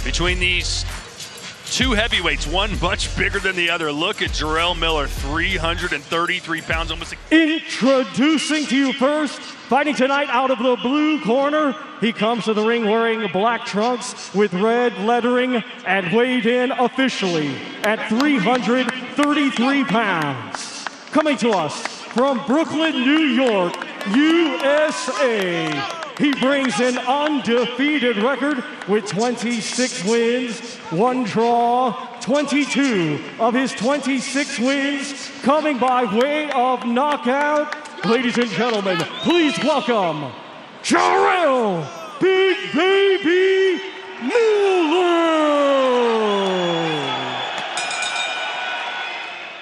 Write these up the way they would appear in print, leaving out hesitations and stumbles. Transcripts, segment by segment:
Between these two heavyweights, one much bigger than the other. Look at Jarrell Miller, 333 pounds, almost. Introducing to you first, fighting tonight out of the blue corner. He comes to the ring wearing black trunks with red lettering and weighed in officially at 333 pounds. Coming to us from Brooklyn, New York, USA. He brings an undefeated record with 26 wins, 1 draw, 22 of his 26 wins coming by way of knockout. Ladies and gentlemen, please welcome Jarrell Big Baby Miller!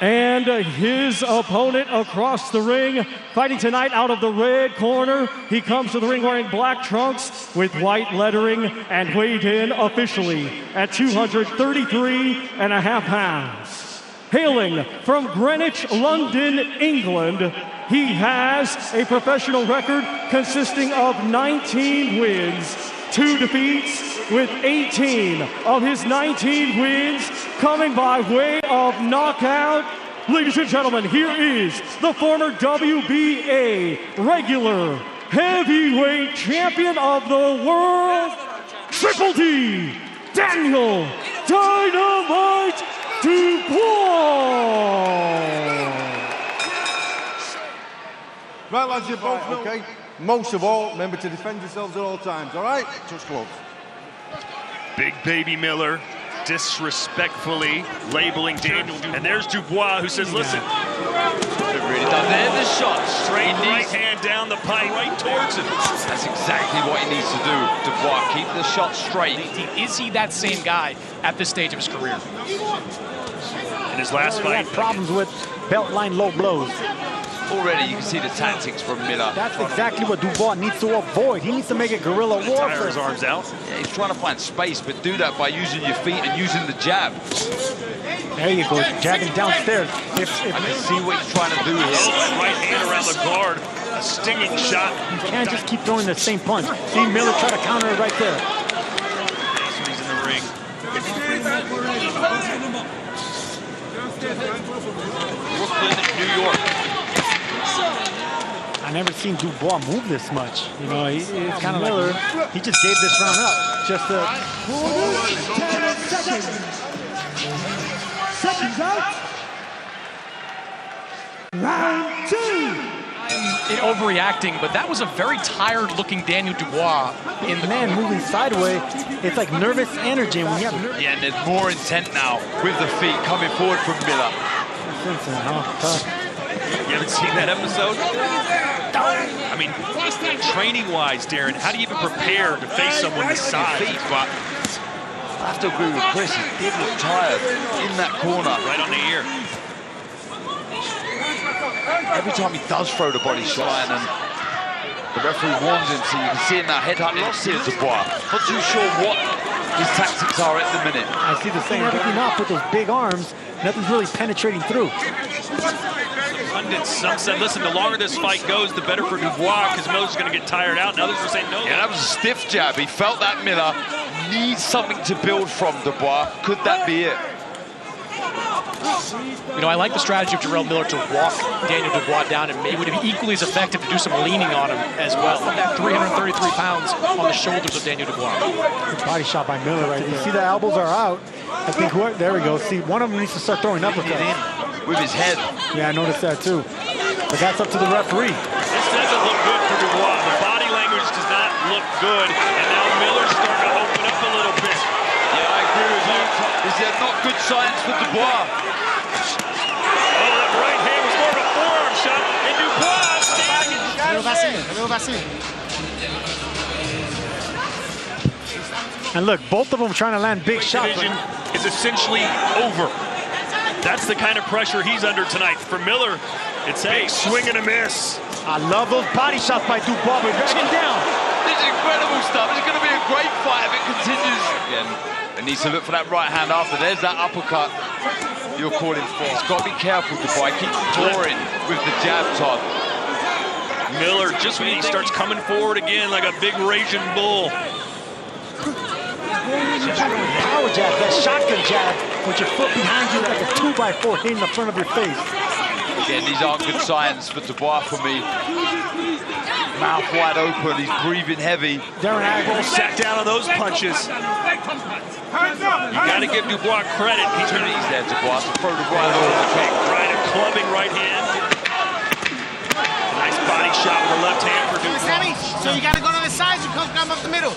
And his opponent across the ring, fighting tonight out of the red corner. He comes to the ring wearing black trunks with white lettering and weighed in officially at 233.5 pounds. Hailing from Greenwich, London, England, he has a professional record consisting of 19 wins, 2 defeats, with 18 of his 19 wins coming by way of knockout. Ladies and gentlemen, here is the former WBA regular heavyweight champion of the world, Triple D, Daniel Dynamite Dubois. Right, lads, you both know. Okay. Most of all, remember to defend yourselves at all times, all right? Touch gloves. Big Baby Miller disrespectfully labeling Daniel Dubois. And there's Dubois who says, listen. It really does. There's the shot. Straight right hand down the pipe, right towards him. That's exactly what he needs to do, Dubois. Keep the shot straight. Is he that same guy at this stage of his career? In his last He fight. had problems with belt line low blows. Already you can see the tactics from Miller. That's exactly what Dubois needs to avoid. He needs to make it guerrilla Tire warfare. his arms out. Yeah, he's trying to find space, but do that by using your feet and using the jab. There you go, jabbing downstairs. I can see what he's trying to do here. Oh, right hand around the guard. A stinging shot. You can't just keep throwing the same punch. See Miller try to counter it right there. He's in the ring. Brooklyn, New York. I've never seen Dubois move this much. You know, it's kind of Miller. He just gave this round up. Just to... 10 seconds. Seconds out. Round 2. Overreacting, but that was a very tired-looking Daniel Dubois in the man moving sideways. It's like nervous energy. And when you have yeah, and there's more intent now with the feet coming forward from Miller. You haven't seen that episode? I mean, training-wise, Darren, how do you even prepare to face someone this size? But I have to agree with Chris. He did look tired in that corner. Right on the ear. Every time he does throw the body shot, and the referee warns him, so you can see him now headhunting Dubois. Not too sure what his tactics are at the minute. I see the same everything off with those big arms. Nothing's really penetrating through. Some said, listen, the longer this fight goes, the better for Dubois, because Miller's going to get tired out, and others were saying no. Yeah, that was a stiff jab. He felt that Miller needs something to build from Dubois. Could that be it? You know, I like the strategy of Jarrell Miller to walk Daniel Dubois down, and it would be equally as effective to do some leaning on him as well. That 333 pounds on the shoulders of Daniel Dubois. Good body shot by Miller right there. You see the elbows are out. I think, there we go. See, one of them needs to start throwing uppercuts. With his head. Yeah, I noticed that too. But that's up to the referee. This doesn't look good for Dubois. The body language does not look good, and now Miller's starting to open up a little bit. Yeah, I agree with you. Is there not good signs for Dubois? Oh, that right hand was more of a forearm shot, and Dubois standing. And look, both of them trying to land big shots. Division is essentially over. That's the kind of pressure he's under tonight. For Miller, it's a swing and a miss. I love those body shots by Dubois. We're back him down. This is incredible stuff. It's going to be a great fight if it continues. Again, it needs to look for that right hand after. There's that uppercut you're calling for. He's got to be careful, Dubois. Keep drawing with the jab, Todd. Miller, just when he starts coming forward again like a big raging bull. power jab, that shotgun jab, with your foot behind you like a 2x4 hitting the front of your face. Again, these aren't good signs for Dubois for me. Mouth wide open, he's breathing heavy. Darren Agnew Sat down on those punches. You got to give Dubois credit. He's going to He's there, Dubois, to throw the right over the kick. right, a clubbing right hand. A nice body shot with the left hand for Dubois. So you got to go to the sides, you can't come up the middle.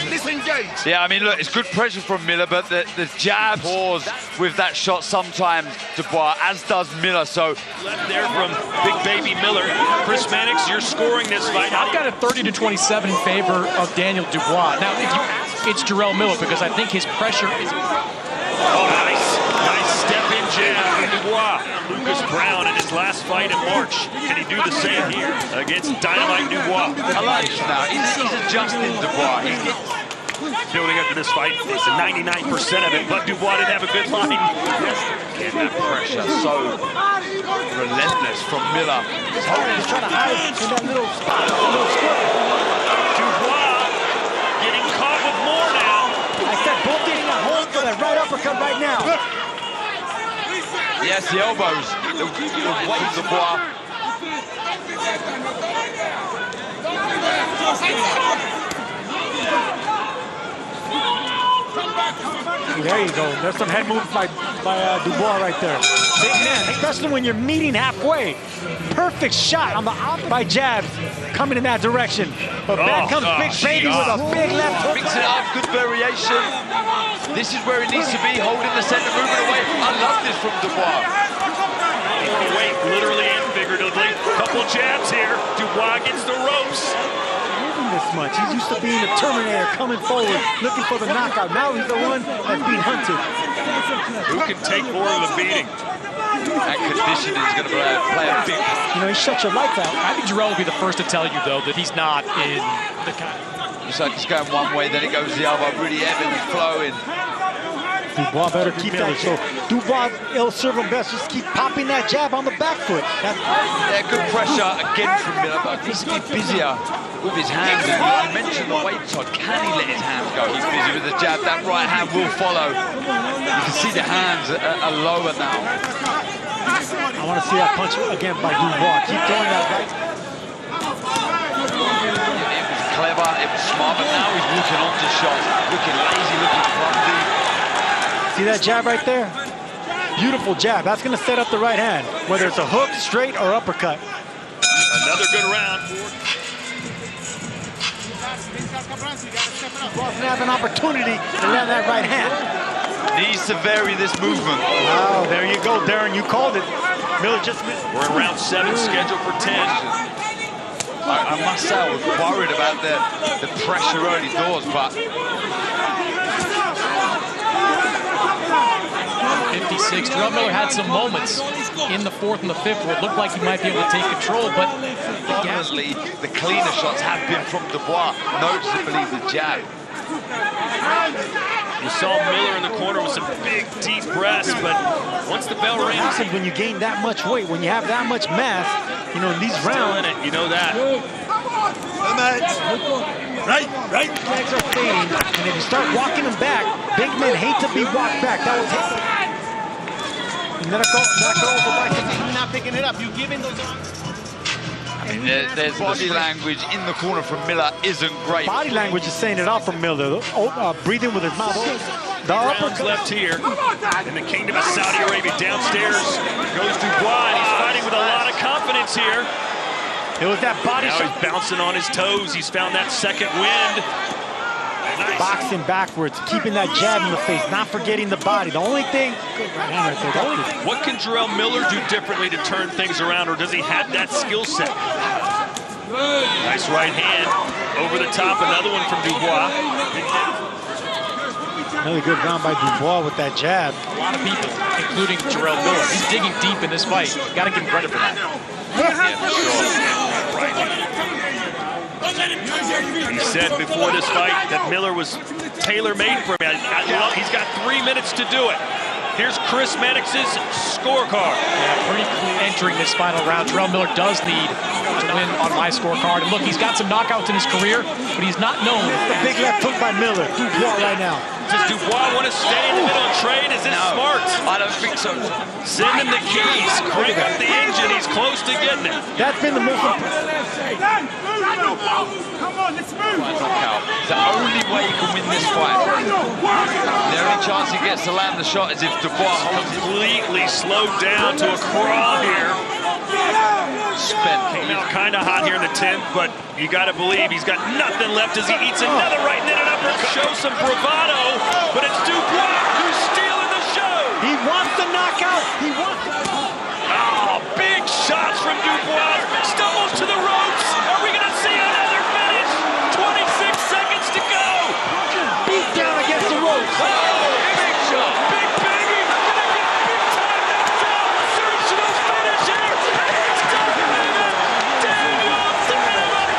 Disengage. Yeah, I mean, look, it's good pressure from Miller, but the jab pause with that shot sometimes, Dubois, as does Miller. So Left there from Big Baby Miller. Chris Mannix, you're scoring this fight. I've got a 30-27 in favor of Daniel Dubois. Now, if you ask, it's Jarrell Miller because I think his pressure is... Oh, nice step-in jab from Dubois. Lucas Brown in his last fight in March. Can he do the same here against Dynamite Dubois? I like this now. He's adjusting Dubois. Building up to this fight, it's 99% of it, but Dubois didn't have a good line. Again, that pressure so relentless from Miller. He's trying to hide in that little spot, that little square. Dubois getting caught with more now. I said both getting a hold for that right uppercut right now. Yes, the elbows. The weight of Dubois. There you go. There's some head movement by Dubois right there. Big man, especially when you're meeting halfway. Perfect shot on the by jabs coming in that direction. But back comes Big Baby with a big left hook. Mix it up, good variation. This is where it needs to be, holding the center, moving away. I love this from Dubois. Wait, literally and figuratively. Couple jabs here. Dubois gets the ropes. This much. He's used to being the Terminator, coming forward, looking for the knockout. Now he's the one that's being hunted. Who can take more of a beating? That conditioning is going to play a big part. You know, he shut your lights out. I think Jarrell will be the first to tell you, though, that he's not in the kind. It's like it's going one way, then it goes the other, really ebbing and flowing. Dubois better keep that. So Dubois, it'll serve him best. Just keep popping that jab on the back foot. Yeah, good pressure again from Miller, but needs to be busier with his hands. And you mentioned the weight, Todd. Can he let his hands go? He's busy with the jab. That right hand will follow. You can see the hands are lower now. I want to see that punch again by Dubois. Keep throwing that right. It was clever, it was smart, but now he's looking onto shots, looking lazy, looking clumsy. See that jab right there? Beautiful jab. That's going to set up the right hand, whether it's a hook, straight, or uppercut. Another good round. Dubois going to have an opportunity to land that right hand. Needs to vary this movement. Wow, there you go, Darren. You called it. Miller just missed. We're in round 7, scheduled for 10. I must say, I was worried about the pressure early doors, but 56. Jarrell Miller had some moments in the 4th and the 5th where it looked like he might be able to take control, but honestly, the cleaner shots have been from Dubois. Noticeably the jab. You saw Miller in the corner with some big, deep breaths, but once the bell rings, Listen, when you gain that much weight, when you have that much mass, you know, in these still rounds, in it. You know that. Right. legs are fading, and if you start walking them back, big men hate to be walked back. That will take them. And then that goes back to You're not picking it up. You're giving those arms. There's body language in the corner from Miller isn't great. body language is saying it out from Miller. Breathing with his mouth. The Rounds uppercut. left here in the Kingdom of Saudi Arabia. Downstairs goes Dubois, and he's fighting with a lot of confidence here. It was that body Now shot. he's bouncing on his toes. He's found that second wind. Nice. Boxing backwards, keeping that jab in the face, not forgetting the body. The only thing, good right hand right there. What can Jarrell Miller do differently to turn things around, or does he have that skill set? Nice right hand over the top. Another one from Dubois. Another good round by Dubois with that jab. a lot of people, including Jarrell Miller, he's digging deep in this fight. Got to give him credit for that. Yeah, for sure. He said before this fight that Miller was tailor-made for him. He's got 3 minutes to do it. Here's Chris Mannix's scorecard. Yeah, pretty clean entering this final round. Jarrell Miller does need to win on my scorecard. And look, he's got some knockouts in his career, but he's not known. The big left hook by Miller. Dubois right now. Does Dubois want to stay in the middle and trade? Is this smart? I don't think so. Send him the keys. Crank up the engine. He's close to getting it. That's been the most important. Come on, let's move. Knockout. The only way you can win this fight. The only chance he gets to land the shot is if Dubois holds it. Completely slowed down to a crawl here. Spent. Came out kind of hot here in the 10th, but you got to believe he's got nothing left as he eats another right and then an uppercut. Show some bravado, but it's Dubois who's stealing the show. He wants the knockout. He wants the... Oh, big shots from Dubois. Stumbles to the ropes. Are we going to see another finish? 26 seconds to go. Beat down against the ropes. Oh, big shot. Big Baby. Going to get big time knockout. Sensational finish here. And it's done, baby. Daniel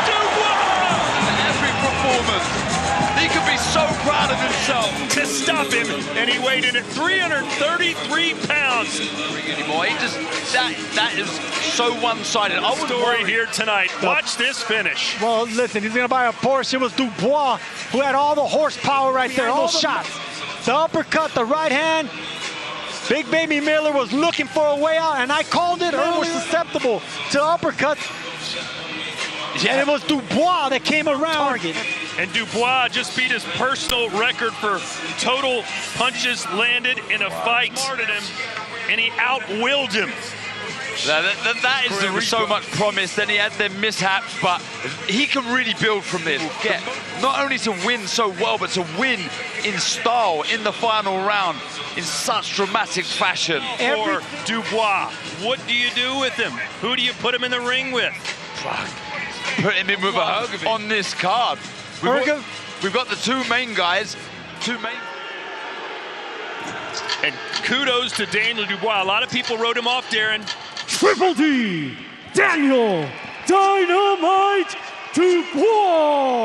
Dubois. Every performance. He could be so proud of himself. To stop him, and he weighed in at 333 pounds. Anymore. He just that is so one-sided. I would Story worry here tonight. Watch this finish. Well, listen, he's going to buy a Porsche. It was Dubois who had all the horsepower right there, all those shots. The uppercut, the right hand. Big Baby Miller was looking for a way out, and I called it earlier. Was susceptible to uppercuts. Yeah. And it was Dubois that came around. Target. And Dubois just beat his personal record for total punches landed in a fight. Smarted him, and he outwilled him. That is there was so much promise. Then he had their mishaps, but he can really build from this. Get not only to win so well, but to win in style in the final round in such dramatic fashion. For Dubois, what do you do with him? Who do you put him in the ring with? Put him in with a on this card. We've got the two main guys. And kudos to Daniel Dubois. A lot of people wrote him off, Darren. Triple D, Daniel Dynamite Dubois.